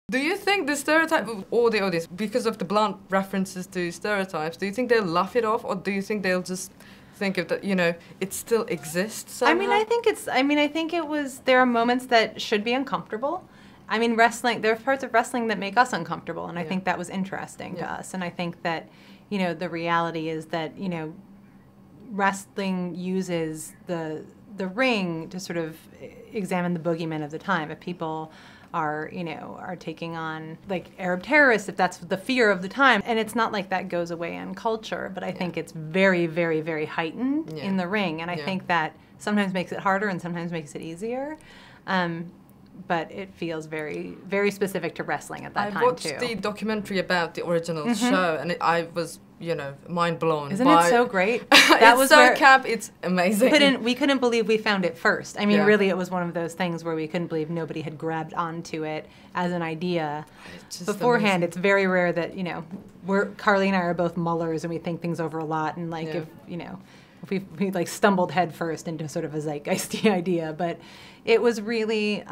Do you think the stereotype of all the audience, because of the blunt references to stereotypes, do you think they'll laugh it off, or do you think they'll just think of that, you know, it still exists somehow? I think it was, there are moments that should be uncomfortable. I mean, wrestling, there are parts of wrestling that make us uncomfortable, and I think that was interesting to us. And I think that, you know, the reality is that, you know, wrestling uses the ring to sort of examine the boogeyman of the time. If people are, you know, are taking on like Arab terrorists, if that's the fear of the time. And it's not like that goes away in culture, but I think it's very, very, very heightened in the ring. And I think that sometimes makes it harder and sometimes makes it easier. But it feels very, very specific to wrestling at that time, too. I watched the documentary about the original show, and I was, you know, mind blown. Isn't it so great? That was so camp. It's amazing. We couldn't believe we found it first. I mean, really, it was one of those things where we couldn't believe nobody had grabbed onto it as an idea beforehand. It's very rare that, you know, Carly and I are both mullers and we think things over a lot, and like if, you know, if we like stumbled head first into sort of a zeitgeisty idea, but it was really,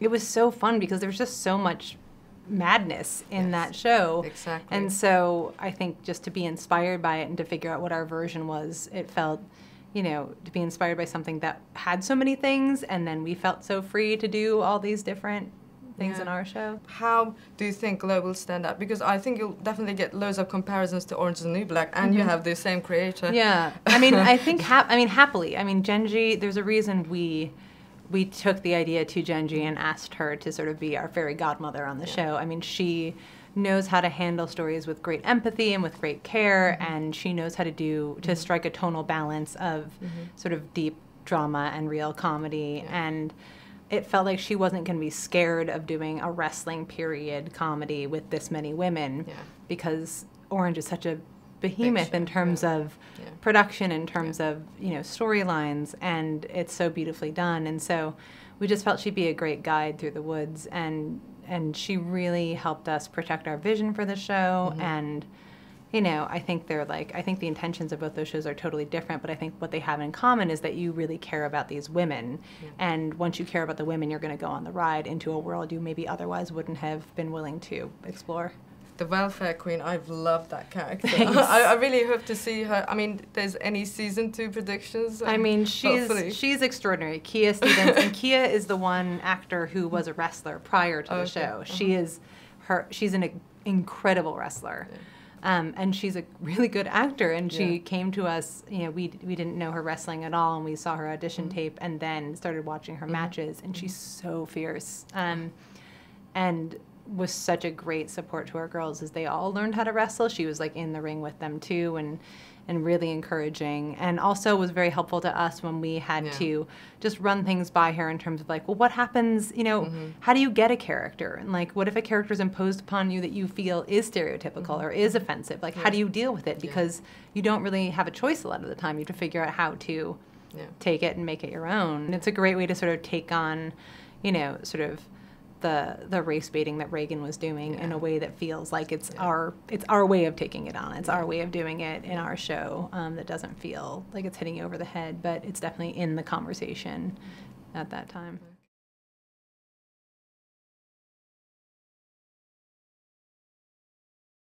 it was so fun because there was just so much madness in that show. Exactly. And so I think just to be inspired by it and to figure out what our version was, it felt, you know, to be inspired by something that had so many things, and then we felt so free to do all these different things in our show. How do you think Glow will stand out? Because I think you'll definitely get loads of comparisons to Orange is the New Black, and you have the same creator. Yeah, I mean, I think, happily. I mean, Genji, there's a reason we took the idea to Genji and asked her to sort of be our fairy godmother on the show. I mean, she knows how to handle stories with great empathy and with great care, and she knows how to strike a tonal balance of sort of deep drama and real comedy. And it felt like she wasn't going to be scared of doing a wrestling period comedy with this many women, because Orange is such a behemoth in terms of production, in terms of, you know, storylines, and it's so beautifully done. And so we just felt she'd be a great guide through the woods, and she really helped us protect our vision for the show. And, you know, I think the intentions of both those shows are totally different, but I think what they have in common is that you really care about these women. And once you care about the women, you're going to go on the ride into a world you maybe otherwise wouldn't have been willing to explore. The welfare queen, I've loved that character. I really hope to see her. I mean, there's any season 2 predictions? I mean, she's extraordinary. Kia Stevens, and Kia is the one actor who was a wrestler prior to the show. She's an incredible wrestler. And she's a really good actor, and she came to us, you know, we didn't know her wrestling at all, and we saw her audition tape and then started watching her matches, and she's so fierce. And was such a great support to our girls as they all learned how to wrestle. She was like in the ring with them too, and really encouraging, and also was very helpful to us when we had to just run things by her in terms of like, well, what happens, you know, how do you get a character? And like, what if a character is imposed upon you that you feel is stereotypical or is offensive? Like, how do you deal with it? Because you don't really have a choice a lot of the time. You have to figure out how to take it and make it your own. And it's a great way to sort of take on, you know, sort of the race baiting that Reagan was doing in a way that feels like it's our way of taking it on. It's our way of doing it in our show, that doesn't feel like it's hitting you over the head, but it's definitely in the conversation at that time.